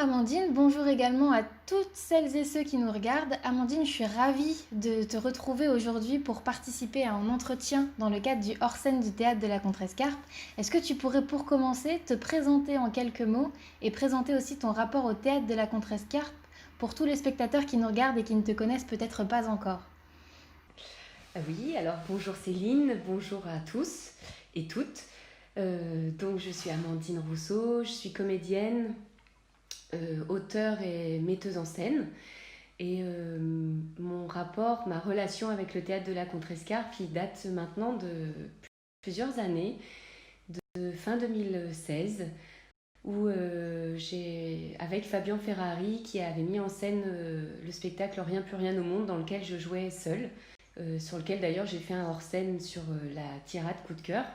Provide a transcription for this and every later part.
Amandine, bonjour également à toutes celles et ceux qui nous regardent. Amandine, je suis ravie de te retrouver aujourd'hui pour participer à un entretien dans le cadre du hors-scène du théâtre de la Contrescarpe. Est-ce que tu pourrais pour commencer te présenter en quelques mots et présenter aussi ton rapport au théâtre de la Contrescarpe pour tous les spectateurs qui nous regardent et qui ne te connaissent peut-être pas encore? Ah oui, alors bonjour Céline, bonjour à tous et toutes. Donc je suis Amandine Rousseau, je suis comédienne, auteure et metteuse en scène. Et mon rapport, ma relation avec le théâtre de la Contrescarpe, qui date maintenant de plusieurs années, de fin 2016, où j'ai, avec Fabien Ferrari, qui avait mis en scène le spectacle Rien plus rien au monde, dans lequel je jouais seule, sur lequel d'ailleurs j'ai fait un hors-scène sur la tirade coup de cœur.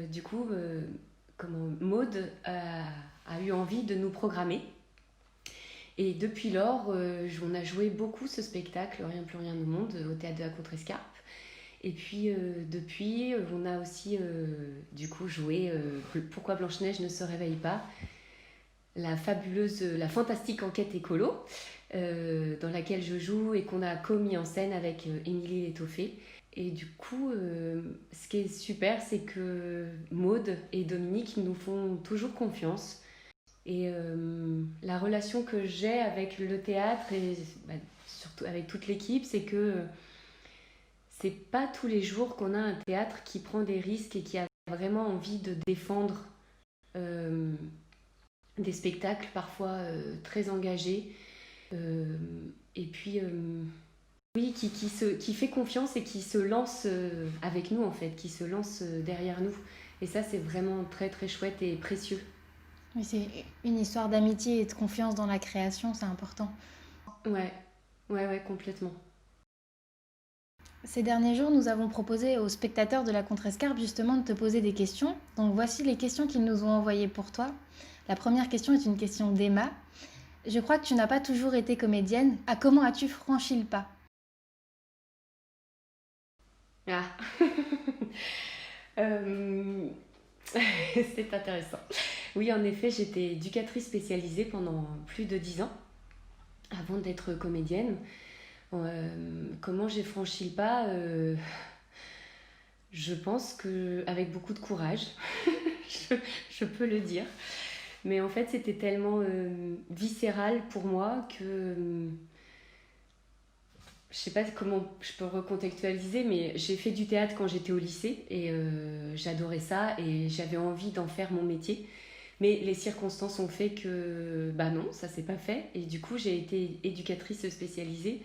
Du coup, Maude a eu envie de nous programmer. Et depuis lors, on a joué beaucoup ce spectacle, Rien plus rien au monde, au théâtre de la Contrescarpe. Et puis depuis, on a aussi du coup joué Pourquoi Blanche-Neige ne se réveille pas, la fantastique enquête écolo, dans laquelle je joue et qu'on a commis en scène avec Émilie Létoffé. Et du coup, ce qui est super, c'est que Maude et Dominique nous font toujours confiance. Et la relation que j'ai avec le théâtre et surtout avec toute l'équipe, c'est que c'est pas tous les jours qu'on a un théâtre qui prend des risques et qui a vraiment envie de défendre euh, des spectacles parfois très engagés. Et puis, oui, qui fait confiance et qui se lance avec nous, en fait, qui se lance derrière nous. Et ça, c'est vraiment très, très chouette et précieux. Oui, c'est une histoire d'amitié et de confiance dans la création, c'est important. Ouais, ouais, complètement. Ces derniers jours, nous avons proposé aux spectateurs de la Contrescarpe justement de te poser des questions. Donc voici les questions qu'ils nous ont envoyées pour toi. La première question est une question d'Emma. Je crois que tu n'as pas toujours été comédienne. À comment as-tu franchi le pas? Ah, Euh, c'est intéressant. Oui, en effet, j'étais éducatrice spécialisée pendant plus de 10 ans avant d'être comédienne. Comment j'ai franchi le pas Je pense que avec beaucoup de courage, je, je peux le dire. Mais en fait, c'était tellement viscéral pour moi que je sais pas comment je peux recontextualiser, mais j'ai fait du théâtre quand j'étais au lycée et j'adorais ça et j'avais envie d'en faire mon métier. Mais les circonstances ont fait que, bah non, ça s'est pas fait. Et du coup, j'ai été éducatrice spécialisée.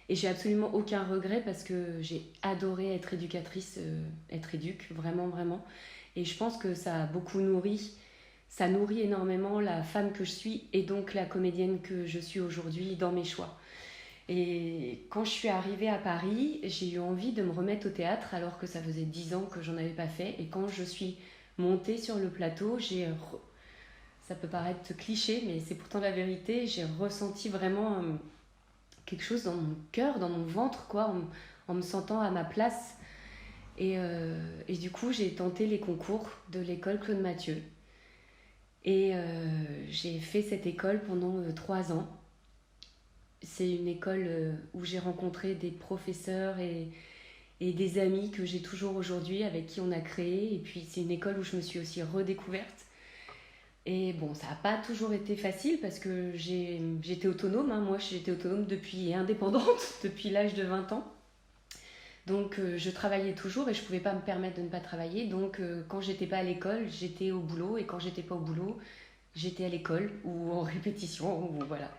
Et j'ai absolument aucun regret parce que j'ai adoré être éducatrice, être éduque, vraiment, vraiment. Et je pense que ça a beaucoup nourri, ça nourrit énormément la femme que je suis et donc la comédienne que je suis aujourd'hui dans mes choix. Et quand je suis arrivée à Paris, j'ai eu envie de me remettre au théâtre alors que ça faisait 10 ans que j'en avais pas fait. Et quand je suis montée sur le plateau, ça peut paraître cliché, mais c'est pourtant la vérité, j'ai ressenti vraiment quelque chose dans mon cœur, dans mon ventre, quoi, en me sentant à ma place. Et du coup, j'ai tenté les concours de l'école Claude Mathieu. Et j'ai fait cette école pendant 3 ans. C'est une école où j'ai rencontré des professeurs et des amis que j'ai toujours aujourd'hui, avec qui on a créé. Et puis c'est une école où je me suis aussi redécouverte. Et bon, ça n'a pas toujours été facile parce que j'étais autonome, hein. Moi, j'étais autonome depuis et indépendante depuis l'âge de 20 ans. Donc, je travaillais toujours et je ne pouvais pas me permettre de ne pas travailler. Donc, quand j'étais pas à l'école, j'étais au boulot. Et quand j'étais pas au boulot, j'étais à l'école ou en répétition. Ou voilà.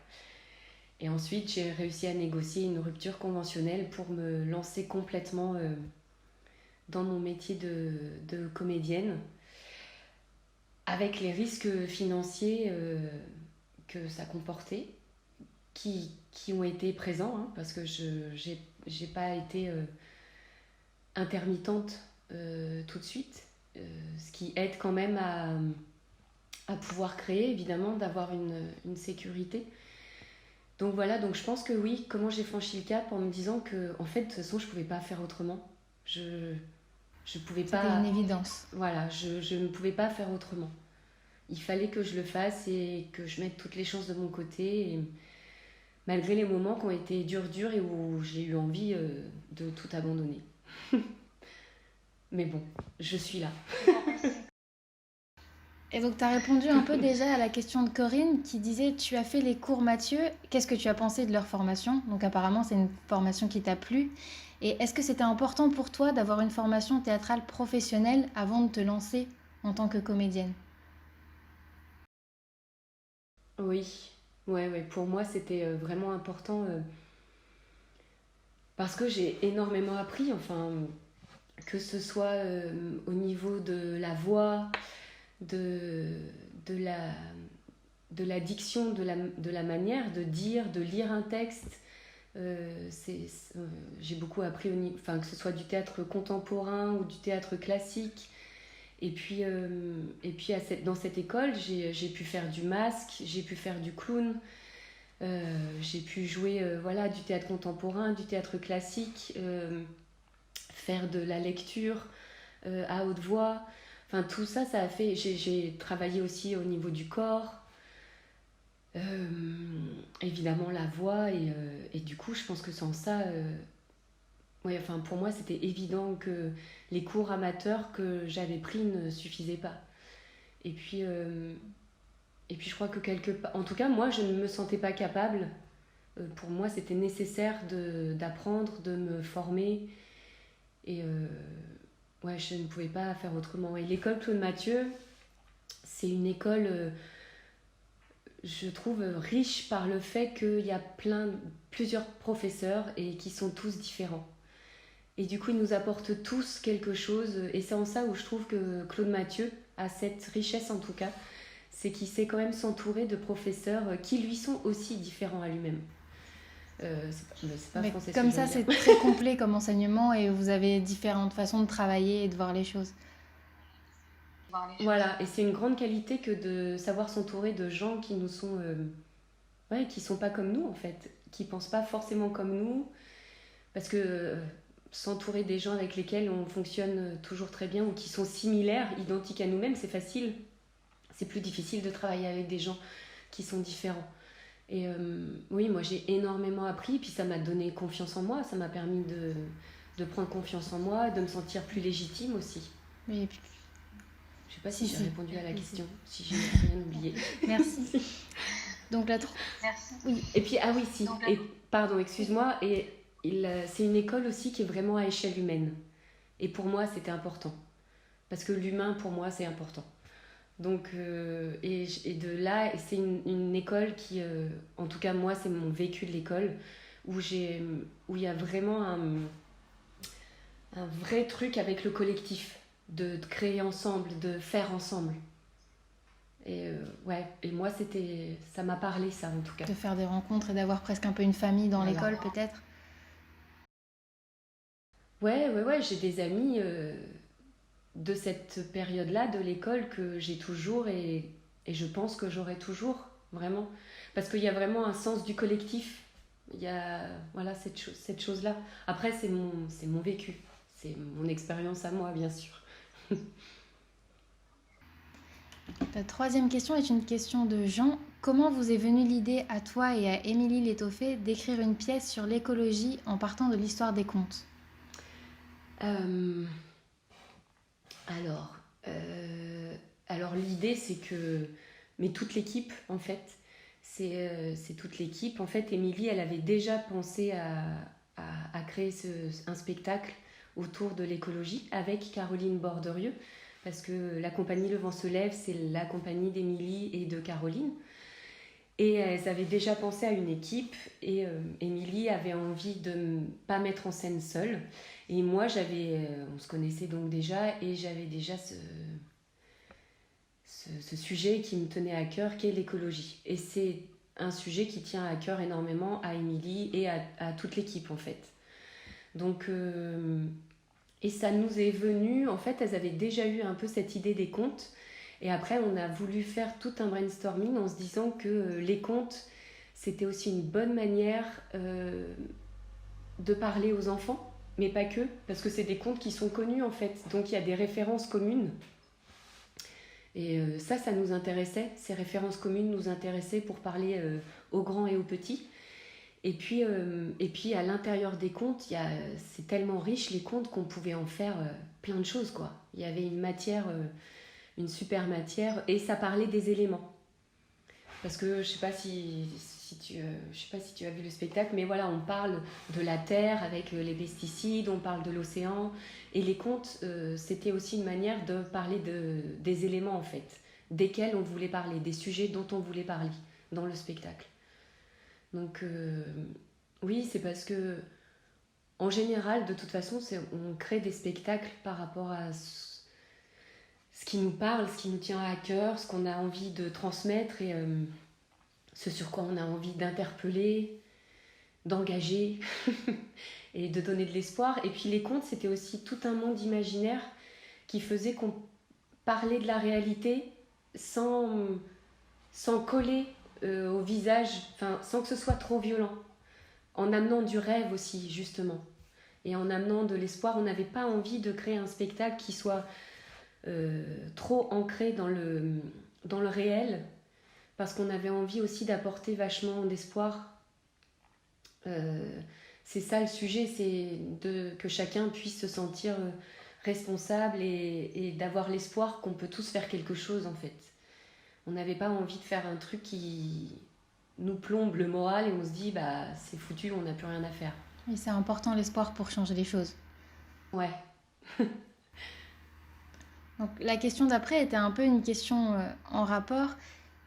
Et ensuite, j'ai réussi à négocier une rupture conventionnelle pour me lancer complètement dans mon métier de comédienne, avec les risques financiers que ça comportait, qui ont été présents, hein, parce que je j'ai pas été intermittente tout de suite, ce qui aide quand même à pouvoir créer, évidemment, d'avoir une sécurité. Donc voilà, donc je pense que oui, comment j'ai franchi le cap en me disant que, en fait, de toute façon, je pouvais pas faire autrement. Je, je pouvais C'était une pas, évidence. voilà, je ne pouvais pas faire autrement. il fallait que je le fasse et que je mette toutes les chances de mon côté. Et malgré les moments qui ont été durs et où j'ai eu envie de tout abandonner. Mais bon, je suis là. Et donc, tu as répondu un peu déjà à la question de Corinne qui disait tu as fait les cours Mathieu, qu'est-ce que tu as pensé de leur formation? Donc, apparemment, c'est une formation qui t'a plu. Et est-ce que c'était important pour toi d'avoir une formation théâtrale professionnelle avant de te lancer en tant que comédienne? Oui, ouais, pour moi c'était vraiment important parce que j'ai énormément appris, enfin, que ce soit au niveau de la voix, de, de, la, de la diction, de la manière de dire, de lire un texte. J'ai beaucoup appris, enfin, que ce soit du théâtre contemporain ou du théâtre classique. Et puis dans cette école, j'ai pu faire du masque, j'ai pu faire du clown, j'ai pu jouer voilà, du théâtre contemporain, du théâtre classique, faire de la lecture à haute voix. Enfin, tout ça, ça a fait. J'ai travaillé aussi au niveau du corps, évidemment la voix, et du coup, je pense que sans ça. Ouais, enfin, pour moi, c'était évident que les cours amateurs que j'avais pris ne suffisaient pas. Et puis, je crois que quelque part, en tout cas, moi, je ne me sentais pas capable. Pour moi, c'était nécessaire d'apprendre, de me former. Et ouais, je ne pouvais pas faire autrement. Et l'école Claude Mathieu, c'est une école, je trouve, riche par le fait qu'il y a plusieurs professeurs et qui sont tous différents. Et du coup, ils nous apportent tous quelque chose. Et c'est en ça où je trouve que Claude Mathieu a cette richesse, en tout cas. C'est qu'il sait quand même s'entourer de professeurs qui lui sont aussi différents à lui-même. C'est pas Mais français ce que comme je viens ça, de c'est dire. très complet comme enseignement et vous avez différentes façons de travailler et de voir les choses. Voilà, et c'est une grande qualité que de savoir s'entourer de gens qui nous sont... ouais, qui sont pas comme nous, en fait. Qui pensent pas forcément comme nous. Parce que s'entourer des gens avec lesquels on fonctionne toujours très bien ou qui sont similaires, identiques à nous-mêmes, c'est facile. C'est plus difficile de travailler avec des gens qui sont différents. Et oui, moi j'ai énormément appris, puis ça m'a donné confiance en moi, ça m'a permis de prendre confiance en moi, de me sentir plus légitime aussi. Oui, Je sais pas si si, j'ai si. répondu à la Oui, question, si j'ai rien oublié. Merci. Donc la tro- Oui, Et puis, ah oui, si, et pardon, excuse-moi, et c'est une école aussi qui est vraiment à échelle humaine. Et pour moi, c'était important. Parce que l'humain, pour moi, c'est important. Donc, et de là, c'est une école qui, en tout cas, moi, c'est mon vécu de l'école, où où il y a vraiment un vrai truc avec le collectif, de créer ensemble, de faire ensemble. Et ouais, et moi, ça m'a parlé, ça, en tout cas. de faire des rencontres et d'avoir presque un peu une famille dans Voilà. l'école peut-être. Ouais, j'ai des amis de cette période-là de l'école que j'ai toujours et je pense que j'aurai toujours, vraiment. Parce qu'il y a vraiment un sens du collectif. Il y a voilà, cette chose-là. Après, c'est mon vécu. C'est mon expérience à moi, bien sûr. La troisième question est une question de Jean. Comment vous est venue l'idée à toi et à Émilie Létoffé d'écrire une pièce sur l'écologie en partant de l'histoire des contes? Euh, alors, euh, alors l'idée, c'est que... Mais toute l'équipe, en fait, c'est toute l'équipe. En fait, Émilie, elle avait déjà pensé à créer un spectacle autour de l'écologie avec Caroline Borderieux, parce que la compagnie Le Vent se lève, c'est la compagnie d'Émilie et de Caroline. Et elles avaient déjà pensé à une équipe, et Émilie avait envie de ne pas mettre en scène seule. Et moi, on se connaissait donc déjà, et j'avais déjà ce sujet qui me tenait à cœur, qui est l'écologie. Et c'est un sujet qui tient à cœur énormément à Émilie et à toute l'équipe, en fait. Donc, et ça nous est venu, en fait, elles avaient déjà eu un peu cette idée des contes. Et après, on a voulu faire tout un brainstorming en se disant que les contes, c'était aussi une bonne manière de parler aux enfants, mais pas que, parce que c'est des contes qui sont connus, en fait. Donc, il y a des références communes. Et ça nous intéressait. Ces références communes nous intéressaient pour parler aux grands et aux petits. Et puis à l'intérieur des contes, c'est tellement riche les contes qu'on pouvait en faire plein de choses, quoi. Il y avait une matière, une super matière, et ça parlait des éléments. Parce que je sais pas si tu as vu le spectacle, mais voilà, on parle de la terre avec les pesticides, on parle de l'océan, et les contes, c'était aussi une manière de parler des éléments en fait, desquels on voulait parler, des sujets dont on voulait parler dans le spectacle. Donc oui, c'est parce que en général, de toute façon, on crée des spectacles par rapport à ce qui nous parle, ce qui nous tient à cœur, ce qu'on a envie de transmettre et ce sur quoi on a envie d'interpeller, d'engager et de donner de l'espoir. Et puis les contes, c'était aussi tout un monde imaginaire qui faisait qu'on parlait de la réalité sans coller au visage, sans que ce soit trop violent, en amenant du rêve aussi, justement. Et en amenant de l'espoir, on n'avait pas envie de créer un spectacle qui soit trop ancré dans le réel, parce qu'on avait envie aussi d'apporter vachement d'espoir. C'est ça le sujet, c'est que chacun puisse se sentir responsable et d'avoir l'espoir qu'on peut tous faire quelque chose en fait. On n'avait pas envie de faire un truc qui nous plombe le moral et on se dit bah c'est foutu, on n'a plus rien à faire. Et c'est important l'espoir pour changer les choses. Ouais. Donc la question d'après était un peu une question en rapport.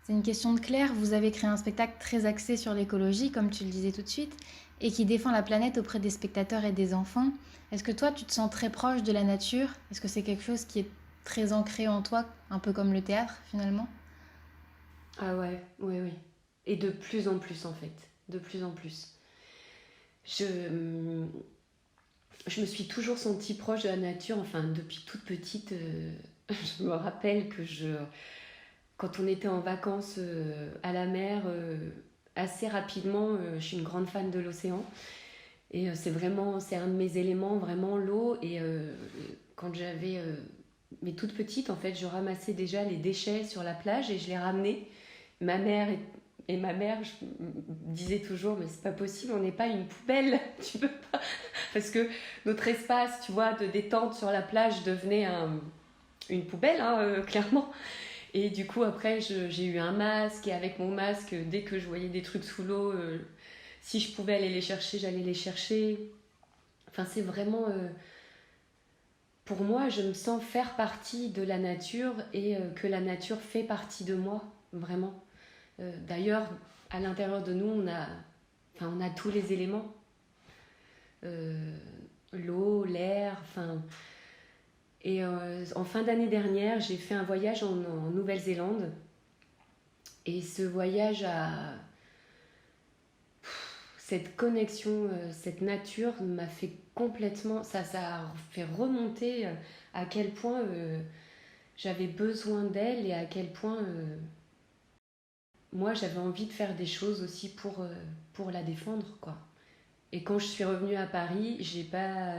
C'est une question de Claire. Vous avez créé un spectacle très axé sur l'écologie, comme tu le disais tout de suite, et qui défend la planète auprès des spectateurs et des enfants. Est-ce que toi, tu te sens très proche de la nature? Est-ce que c'est quelque chose qui est très ancré en toi, un peu comme le théâtre finalement? Ah ouais, oui, oui. Et de plus en plus en fait, de plus en plus. Je me suis toujours sentie proche de la nature, enfin depuis toute petite. Je me rappelle que quand on était en vacances à la mer, assez rapidement, je suis une grande fan de l'océan. Et c'est un de mes éléments, vraiment l'eau. Et quand j'avais mes toutes petites, en fait, je ramassais déjà les déchets sur la plage et je les ramenais. Ma mère je me disais toujours, mais c'est pas possible, on n'est pas une poubelle, tu peux pas. Parce que notre espace, tu vois, de détente sur la plage devenait une poubelle, hein, clairement. Et du coup, après, j'ai eu un masque, et avec mon masque, dès que je voyais des trucs sous l'eau, si je pouvais aller les chercher, j'allais les chercher. Enfin, c'est vraiment... pour moi, je me sens faire partie de la nature et que la nature fait partie de moi, vraiment. D'ailleurs, à l'intérieur de nous, on a tous les éléments. L'eau, l'air, enfin... Et en fin d'année dernière, j'ai fait un voyage en Nouvelle-Zélande. Et ce voyage cette connexion, cette nature m'a fait complètement... Ça a fait remonter à quel point j'avais besoin d'elle et à quel point moi j'avais envie de faire des choses aussi pour la défendre, quoi. Et quand je suis revenue à Paris, j'ai pas...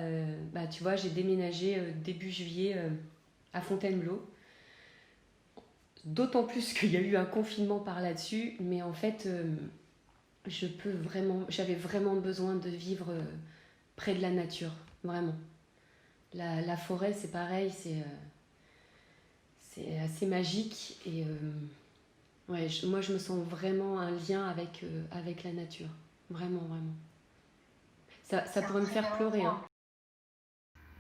tu vois, j'ai déménagé début juillet à Fontainebleau. D'autant plus qu'il y a eu un confinement par là-dessus. Mais en fait, j'avais vraiment besoin de vivre près de la nature. Vraiment. La forêt, c'est pareil. C'est assez magique. Et ouais, moi, je me sens vraiment un lien avec la nature. Vraiment, vraiment. Ça pourrait me faire pleurer. Hein.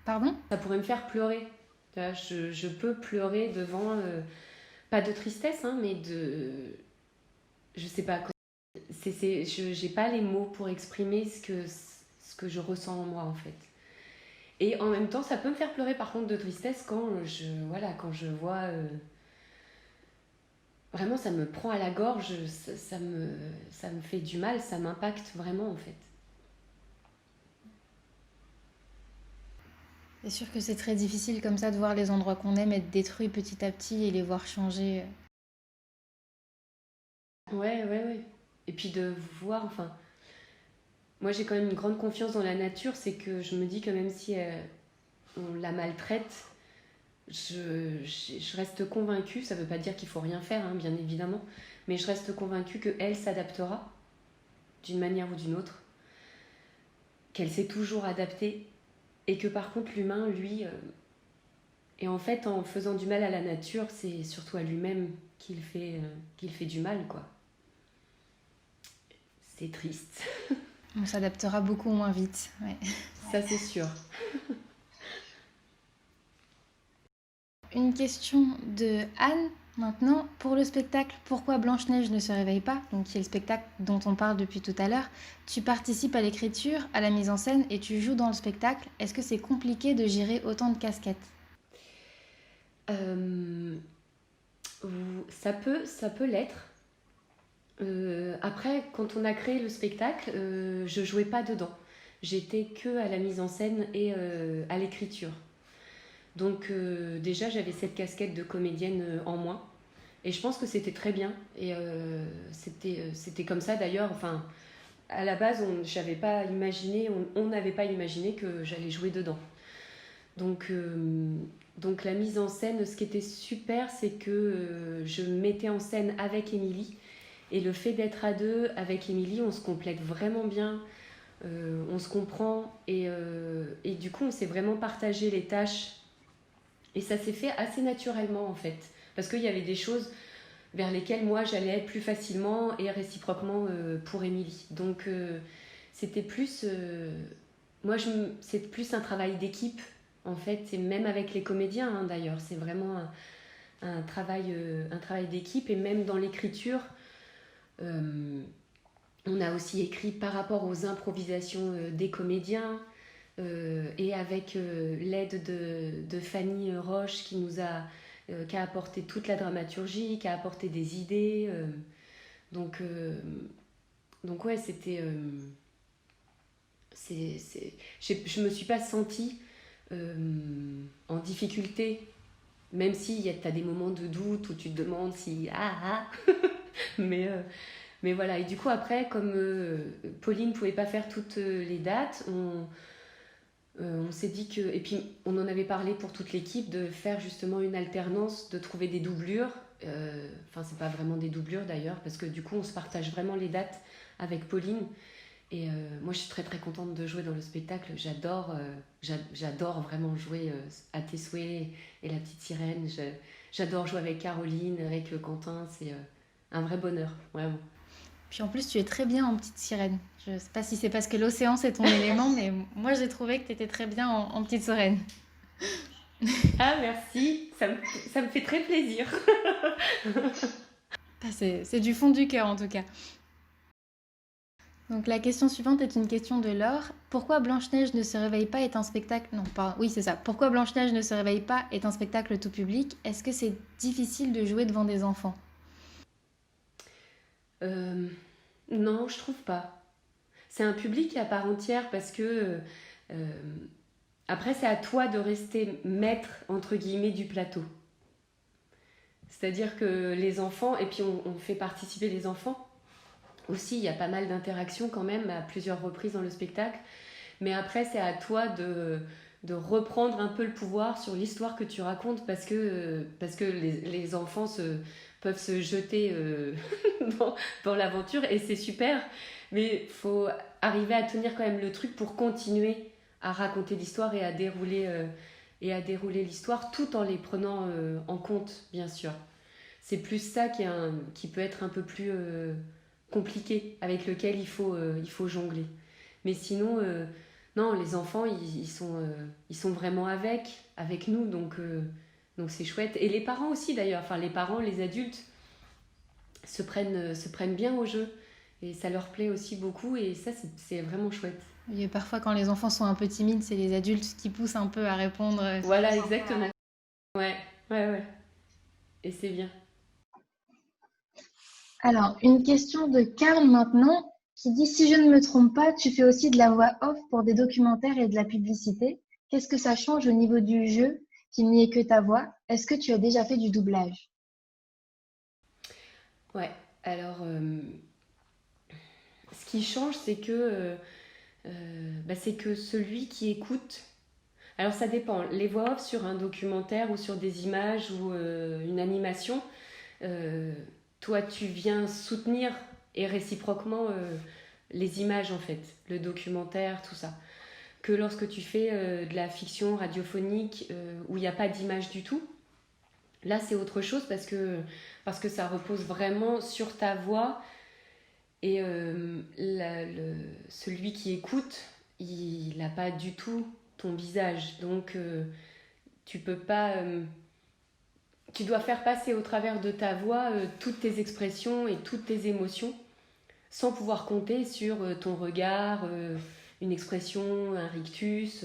Pardon? Ça pourrait me faire pleurer. Je peux pleurer devant... pas de tristesse, hein, mais de... Je sais pas. J'ai pas les mots pour exprimer ce que je ressens en moi, en fait. Et en même temps, ça peut me faire pleurer, par contre, de tristesse quand je vois... vraiment, ça me prend à la gorge, ça me fait du mal, ça m'impacte vraiment, en fait. C'est sûr que c'est très difficile comme ça de voir les endroits qu'on aime être détruits petit à petit et les voir changer. Ouais, ouais, ouais. Et puis de voir, enfin... Moi, j'ai quand même une grande confiance dans la nature, c'est que je me dis que même si on la maltraite, je reste convaincue, ça ne veut pas dire qu'il faut rien faire, hein, bien évidemment, mais je reste convaincue qu'elle s'adaptera d'une manière ou d'une autre, qu'elle s'est toujours adaptée, et que par contre l'humain, lui, et en fait en faisant du mal à la nature, c'est surtout à lui-même qu'il fait du mal, quoi. C'est triste. On s'adaptera beaucoup moins vite. Ouais. Ça, c'est sûr. Une question de Anne maintenant. Pour le spectacle Pourquoi Blanche-Neige ne se réveille pas, donc qui est le spectacle dont on parle depuis tout à l'heure, tu participes à l'écriture, à la mise en scène et tu joues dans le spectacle. Est-ce que c'est compliqué de gérer autant de casquettes? Euh, ça peut l'être. Après, quand on a créé le spectacle, je jouais pas dedans. J'étais que à la mise en scène et à l'écriture. Donc déjà, j'avais cette casquette de comédienne en moins. Et je pense que c'était très bien. Et c'était comme ça d'ailleurs. Enfin, à la base, j'avais pas imaginé, on n'avait pas imaginé que j'allais jouer dedans. Donc, donc la mise en scène, ce qui était super, c'est que je me mettais en scène avec Émilie. Et le fait d'être à deux avec Émilie, on se complète vraiment bien, on se comprend. Et du coup, on s'est vraiment partagé les tâches. Et ça s'est fait assez naturellement en fait. Parce qu'il y avait des choses vers lesquelles moi j'allais être plus facilement et réciproquement pour Émilie. Donc c'était plus. Moi, c'est plus un travail d'équipe en fait, et même avec les comédiens hein, d'ailleurs. C'est vraiment un travail d'équipe et même dans l'écriture. On a aussi écrit par rapport aux improvisations des comédiens et avec l'aide de Fanny Roche qui a apporté toute la dramaturgie, qui a apporté des idées. Donc, donc ouais, c'était... je me suis pas sentie en difficulté, même si tu as des moments de doute où tu te demandes si... mais, mais voilà, et du coup après, comme Pauline ne pouvait pas faire toutes les dates, on s'est dit que... Et puis on en avait parlé pour toute l'équipe de faire justement une alternance, de trouver des doublures. Enfin, c'est pas vraiment des doublures d'ailleurs, parce que du coup on se partage vraiment les dates avec Pauline. Et moi je suis très très contente de jouer dans le spectacle. J'adore vraiment jouer à tes souhaits et la petite sirène. J'adore jouer avec Caroline, avec Quentin. C'est un vrai bonheur, vraiment. Puis en plus, tu es très bien en petite sirène. Je sais pas si c'est parce que l'océan c'est ton élément, mais moi j'ai trouvé que tu étais très bien en petite sirène. Ah merci, ça me fait très plaisir. C'est du fond du cœur en tout cas. Donc la question suivante est une question de Laure. Pourquoi Blanche-Neige ne se réveille pas est un spectacle... Non, pas... Oui, c'est ça. Pourquoi Blanche-Neige ne se réveille pas est un spectacle tout public? Est-ce que c'est difficile de jouer devant des enfants? Euh, non, je trouve pas. C'est un public à part entière parce que euh, après c'est à toi de rester maître entre guillemets du plateau. C'est-à-dire que les enfants, et puis on fait participer les enfants aussi, il y a pas mal d'interactions quand même à plusieurs reprises dans le spectacle. Mais après, c'est à toi de reprendre un peu le pouvoir sur l'histoire que tu racontes parce que les enfants peuvent se jeter dans l'aventure et c'est super. Mais il faut arriver à tenir quand même le truc pour continuer à raconter l'histoire et à dérouler l'histoire tout en les prenant en compte, bien sûr. C'est plus ça qui peut être un peu plus compliqué, avec lequel il faut jongler. Mais sinon, non, les enfants, ils sont vraiment avec nous, donc c'est chouette. Et les parents aussi d'ailleurs, enfin les parents, les adultes se prennent bien au jeu. Et ça leur plaît aussi beaucoup, et ça, c'est vraiment chouette. Et parfois quand les enfants sont un peu timides, c'est les adultes qui poussent un peu à répondre. Voilà, exactement. Ouais, ouais, ouais. Et c'est bien. Alors, une question de Karl maintenant qui dit, si je ne me trompe pas, tu fais aussi de la voix off pour des documentaires et de la publicité. Qu'est-ce que ça change au niveau du jeu qu'il n'y ait que ta voix? Est-ce que tu as déjà fait du doublage? Ouais, alors, ce qui change, c'est que celui qui écoute... Alors ça dépend. Les voix off sur un documentaire ou sur des images ou une animation, euh, toi tu viens soutenir et réciproquement les images en fait, le documentaire, tout ça. Que lorsque tu fais de la fiction radiophonique où il n'y a pas d'image du tout, là c'est autre chose parce que ça repose vraiment sur ta voix et celui qui écoute, il n'a pas du tout ton visage. Donc tu peux pas... tu dois faire passer au travers de ta voix toutes tes expressions et toutes tes émotions sans pouvoir compter sur ton regard, une expression, un rictus.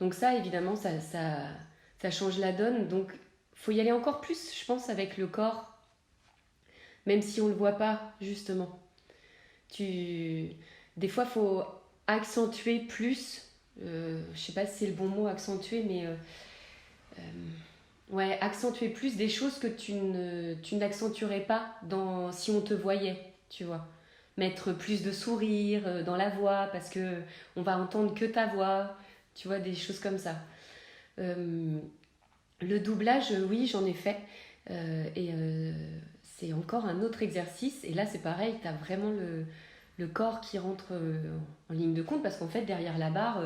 Donc ça, évidemment, ça change la donne. Donc faut y aller encore plus, je pense, avec le corps, même si on ne le voit pas, justement. Des fois, il faut accentuer plus. Je sais pas si c'est le bon mot, accentuer, mais... ouais, accentuer plus des choses que tu n'accentuerais pas si on te voyait, tu vois. Mettre plus de sourire dans la voix parce que on va entendre que ta voix, tu vois, des choses comme ça. Le doublage, oui, j'en ai fait. C'est encore un autre exercice. Et là, c'est pareil, tu as vraiment le corps qui rentre en ligne de compte parce qu'en fait, derrière la barre,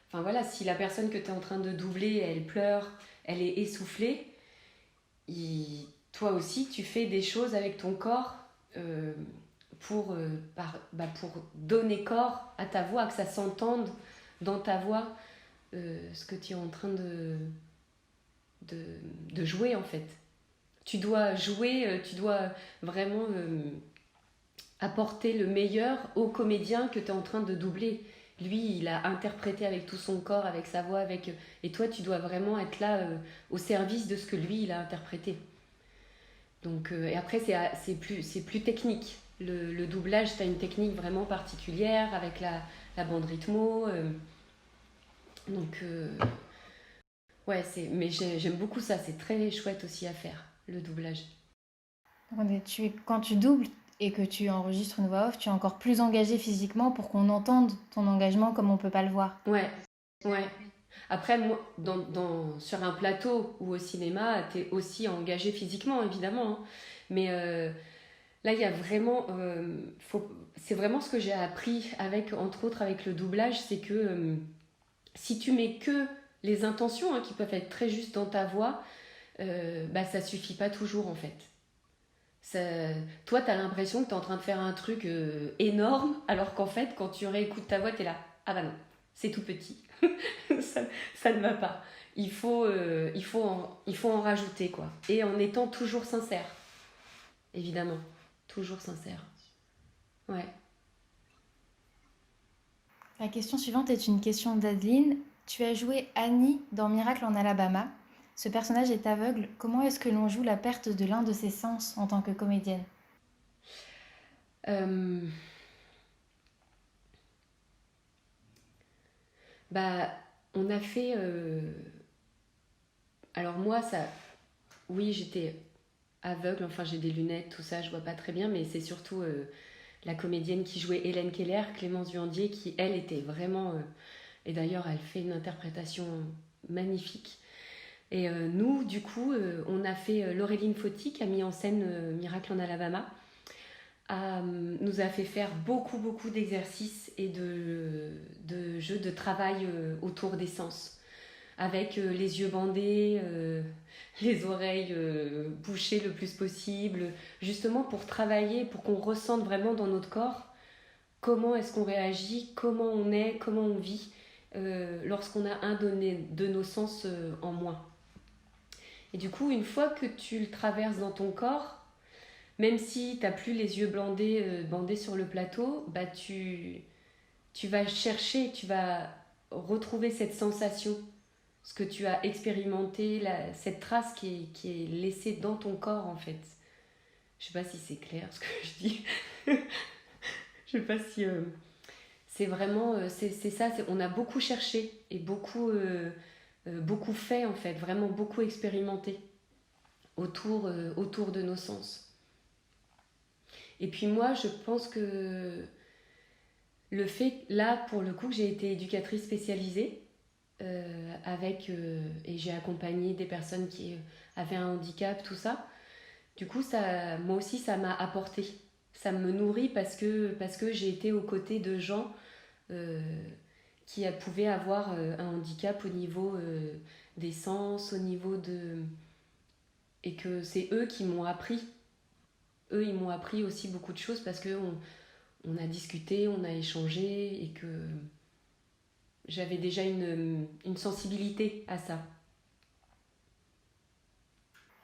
enfin voilà, si la personne que tu es en train de doubler, elle pleure, elle est essoufflée, toi aussi, tu fais des choses avec ton corps pour donner corps à ta voix, que ça s'entende dans ta voix ce que tu es en train de jouer en fait. Tu dois jouer, tu dois vraiment apporter le meilleur au comédien que tu es en train de doubler. Lui, il a interprété avec tout son corps, avec sa voix, et toi, tu dois vraiment être là au service de ce que lui, il a interprété. Donc, et après, c'est plus technique. Le doublage, tu as une technique vraiment particulière avec la bande rythmo. Donc, ouais, mais j'aime beaucoup ça. C'est très chouette aussi à faire, le doublage. Quand tu doubles et que tu enregistres une voix off, tu es encore plus engagé physiquement pour qu'on entende ton engagement comme on peut pas le voir. Ouais, ouais. Après, moi, sur un plateau ou au cinéma, tu es aussi engagé physiquement, évidemment. Hein. Mais là, il y a vraiment... c'est vraiment ce que j'ai appris, entre autres avec le doublage, c'est que si tu mets que les intentions, hein, qui peuvent être très justes dans ta voix, ça suffit pas toujours, en fait. Ça, toi, tu as l'impression que tu es en train de faire un truc énorme, alors qu'en fait, quand tu réécoutes ta voix, tu es là. Ah bah non, c'est tout petit. ça ne va pas. Il faut en rajouter, quoi. Et en étant toujours sincère, évidemment. Toujours sincère. Ouais. La question suivante est une question d'Adeline. Tu as joué Annie dans Miracle en Alabama. Ce personnage est aveugle. Comment est-ce que l'on joue la perte de l'un de ses sens en tant que comédienne? Euh, Bah, on a fait... Alors moi, oui, j'étais aveugle, enfin j'ai des lunettes, tout ça, je vois pas très bien, mais c'est surtout la comédienne qui jouait Hélène Keller, Clémence Duhandier, qui elle était vraiment... et d'ailleurs, elle fait une interprétation magnifique. Et nous, du coup, on a fait... Laureline Fauti, qui a mis en scène Miracle en Alabama, nous a fait faire beaucoup, beaucoup d'exercices et de jeux de travail autour des sens. Avec les yeux bandés, les oreilles bouchées le plus possible, justement pour travailler, pour qu'on ressente vraiment dans notre corps comment est-ce qu'on réagit, comment on est, comment on vit lorsqu'on a un de nos sens en moins. Et du coup, une fois que tu le traverses dans ton corps, même si tu n'as plus les yeux bandés sur le plateau, tu vas chercher, tu vas retrouver cette sensation, ce que tu as expérimenté, cette trace qui est laissée dans ton corps en fait. Je sais pas si c'est clair ce que je dis. Je sais pas si... c'est vraiment... c'est ça, on a beaucoup cherché et beaucoup fait en fait, vraiment beaucoup expérimenté autour de nos sens. Et puis moi, je pense que le fait, là, pour le coup, que j'ai été éducatrice spécialisée, et j'ai accompagné des personnes qui avaient un handicap, tout ça. Du coup, moi aussi, ça m'a apporté. Ça me nourrit parce que j'ai été aux côtés de gens euh, qui pouvaient avoir un handicap au niveau des sens, au niveau de... Et que c'est eux qui m'ont appris. Eux, ils m'ont appris aussi beaucoup de choses parce qu'on a discuté, on a échangé et que j'avais déjà une sensibilité à ça.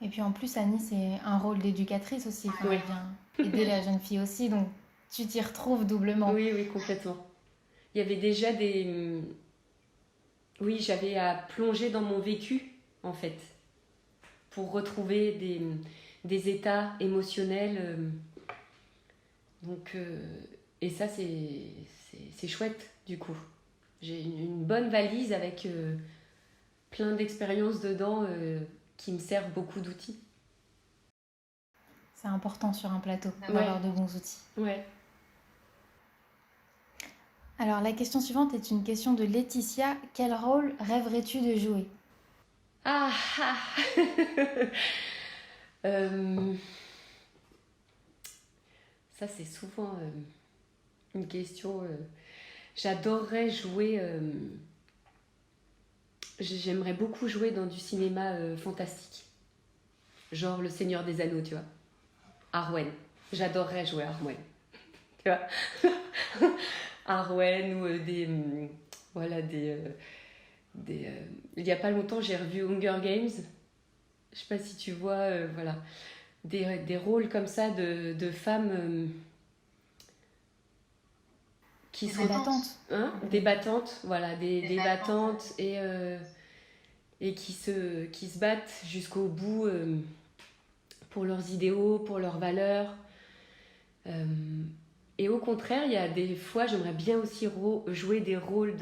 Et puis en plus, Annie, c'est un rôle d'éducatrice aussi. Enfin, Oui, elle vient aider la jeune fille aussi, donc tu t'y retrouves doublement. oui, oui, complètement. Il y avait déjà des... Oui, j'avais à plonger dans mon vécu, en fait, pour retrouver des états émotionnels. Donc, et ça, c'est chouette, du coup. J'ai une bonne valise avec plein d'expériences dedans qui me servent beaucoup d'outils. C'est important sur un plateau Ouais, d'avoir de bons outils. ouais. Alors la question suivante est une question de Laetitia. Quel rôle rêverais-tu de jouer? Ah, ah. Euh, Ça, c'est souvent une question. J'adorerais jouer. J'aimerais beaucoup jouer dans du cinéma fantastique. Genre Le Seigneur des Anneaux, tu vois. Arwen. J'adorerais jouer Arwen. Tu vois. Arwen ou voilà, il y a pas longtemps, j'ai revu Hunger Games. Je sais pas si tu vois, voilà. Des rôles comme ça de femmes qui sont Débattante. débattantes, voilà, des battantes et qui se battent jusqu'au bout pour leurs idéaux, pour leurs valeurs. Euh, et au contraire, il y a des fois, j'aimerais bien aussi jouer des rôles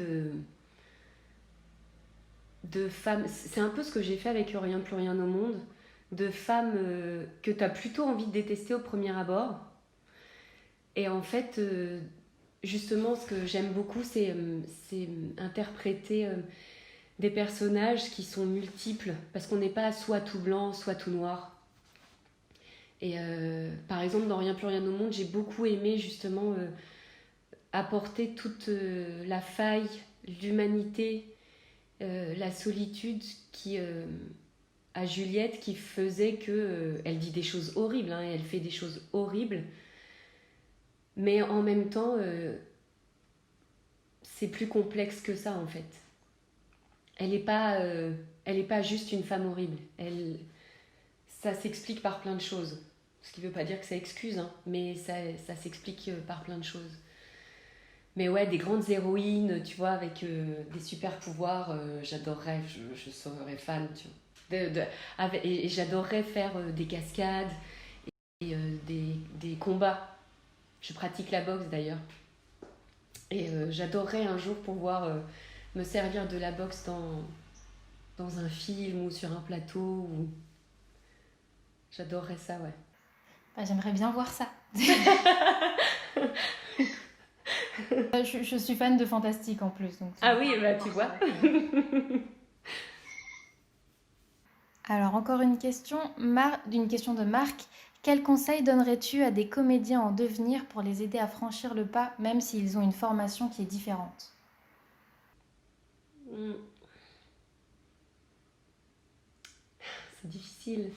de femmes. C'est un peu ce que j'ai fait avec Rien de plus rien au monde, de femmes que tu as plutôt envie de détester au premier abord. Et en fait, justement, ce que j'aime beaucoup, c'est interpréter des personnages qui sont multiples, parce qu'on n'est pas soit tout blanc, soit tout noir. Et par exemple, dans Rien plus rien au monde, j'ai beaucoup aimé justement apporter toute la faille, l'humanité, la solitude à Juliette qui faisait que elle dit des choses horribles, hein, et elle fait des choses horribles, mais en même temps, c'est plus complexe que ça en fait. Elle est pas juste une femme horrible. Ça s'explique par plein de choses. Ce qui veut pas dire que ça excuse, hein, mais ça s'explique par plein de choses. Mais ouais, des grandes héroïnes, tu vois, avec des super pouvoirs, j'adorerais, je serais fan, tu vois. Et j'adorerais faire des cascades et des combats. Je pratique la boxe d'ailleurs. Et j'adorerais un jour pouvoir me servir de la boxe dans un film ou sur un plateau. J'adorerais ça, ouais. Bah, j'aimerais bien voir ça. Je suis fan de fantastique en plus. Donc Ah oui, bah tu vois. Alors encore une question, d'une question de Marc. Quel conseil donnerais-tu à des comédiens en devenir pour les aider à franchir le pas, même s'ils ont une formation qui est différente? C'est difficile.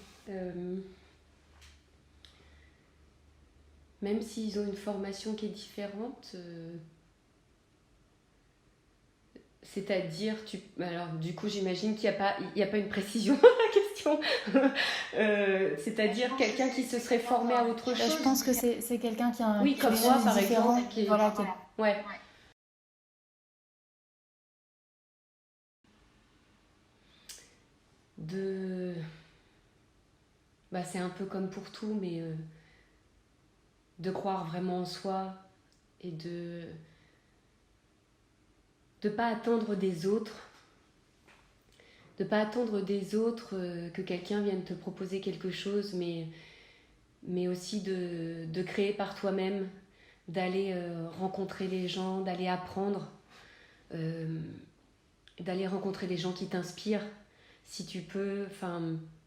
Même s'ils ont une formation qui est différente, c'est-à-dire, alors du coup j'imagine qu'il n'y a pas une précision dans la question. C'est-à-dire quelqu'un qui se serait formé à autre Je chose. pense que c'est quelqu'un qui a un Oui, comme moi par différent, exemple. voilà, Ouais. De... Bah, c'est un peu comme pour tout, mais de croire vraiment en soi et de pas attendre des autres, que quelqu'un vienne te proposer quelque chose, mais aussi de créer par toi-même, d'aller rencontrer les gens, d'aller apprendre. d'aller rencontrer des gens qui t'inspirent, si tu peux,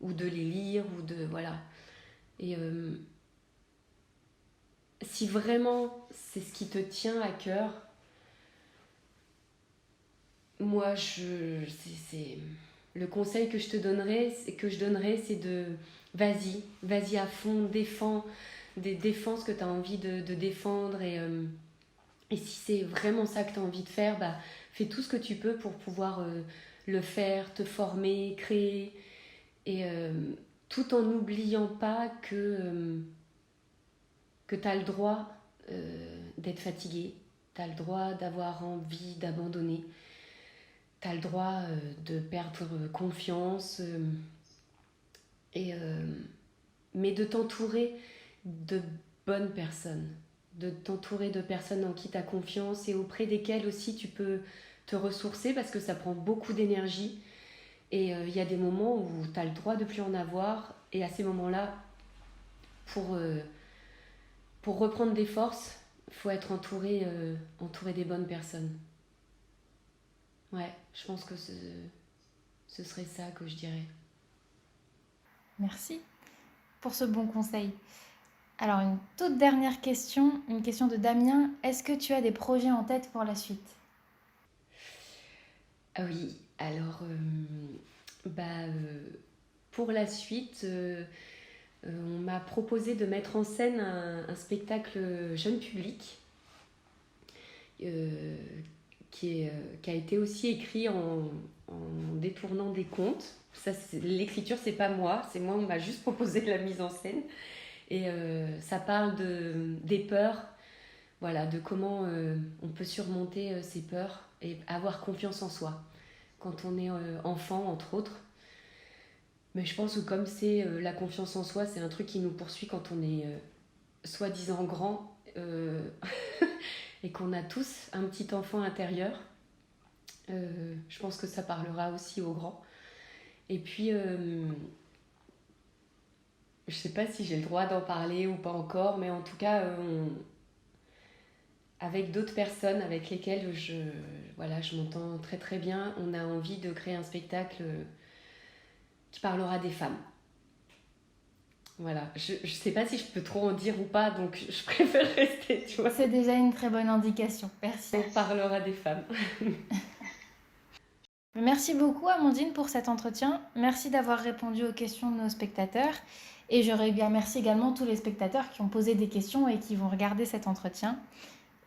ou de les lire, ou de... Voilà. Et si vraiment c'est ce qui te tient à cœur, moi, le conseil que je te donnerais, c'est de... Vas-y à fond, défends ce que tu as envie de défendre. Et si c'est vraiment ça que tu as envie de faire, fais tout ce que tu peux pour pouvoir le faire, te former, créer. Et tout en n'oubliant pas que tu as le droit d'être fatigué, tu as le droit d'avoir envie d'abandonner, tu as le droit de perdre confiance, mais de t'entourer de bonnes personnes, de t'entourer de personnes en qui tu as confiance et auprès desquelles aussi tu peux te ressourcer parce que ça prend beaucoup d'énergie. Et il y a des moments où tu as le droit de plus en avoir. Et à ces moments-là, pour reprendre des forces, il faut être entouré des bonnes personnes. Ouais, je pense que ce serait ça que je dirais. Merci pour ce bon conseil. Alors, une toute dernière question, une question de Damien. Est-ce que tu as des projets en tête pour la suite? Ah oui, alors, pour la suite, on m'a proposé de mettre en scène un spectacle jeune public qui a été aussi écrit en détournant des contes. Ça, l'écriture, c'est pas moi, c'est moi, on m'a juste proposé la mise en scène. Et ça parle des peurs, voilà, de comment on peut surmonter ces peurs et avoir confiance en soi quand on est enfant, entre autres. Mais je pense que comme c'est la confiance en soi, c'est un truc qui nous poursuit quand on est soi-disant grand et qu'on a tous un petit enfant intérieur. Je pense que ça parlera aussi aux grands. Et puis, je sais pas si j'ai le droit d'en parler ou pas encore, mais en tout cas, avec d'autres personnes avec lesquelles je m'entends très très bien, on a envie de créer un spectacle qui parlera des femmes. Voilà, je sais pas si je peux trop en dire ou pas, donc je préfère rester, tu vois. C'est déjà une très bonne indication, merci. On parlera des femmes. Merci beaucoup Amandine pour cet entretien. Merci d'avoir répondu aux questions de nos spectateurs. Et je remercie également tous les spectateurs qui ont posé des questions et qui vont regarder cet entretien.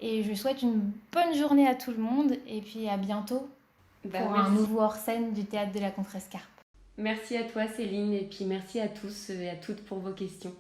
Et je souhaite une bonne journée à tout le monde et puis à bientôt pour un nouveau hors-scène du Théâtre de la Contrescarpe. Merci à toi Céline et puis merci à tous et à toutes pour vos questions.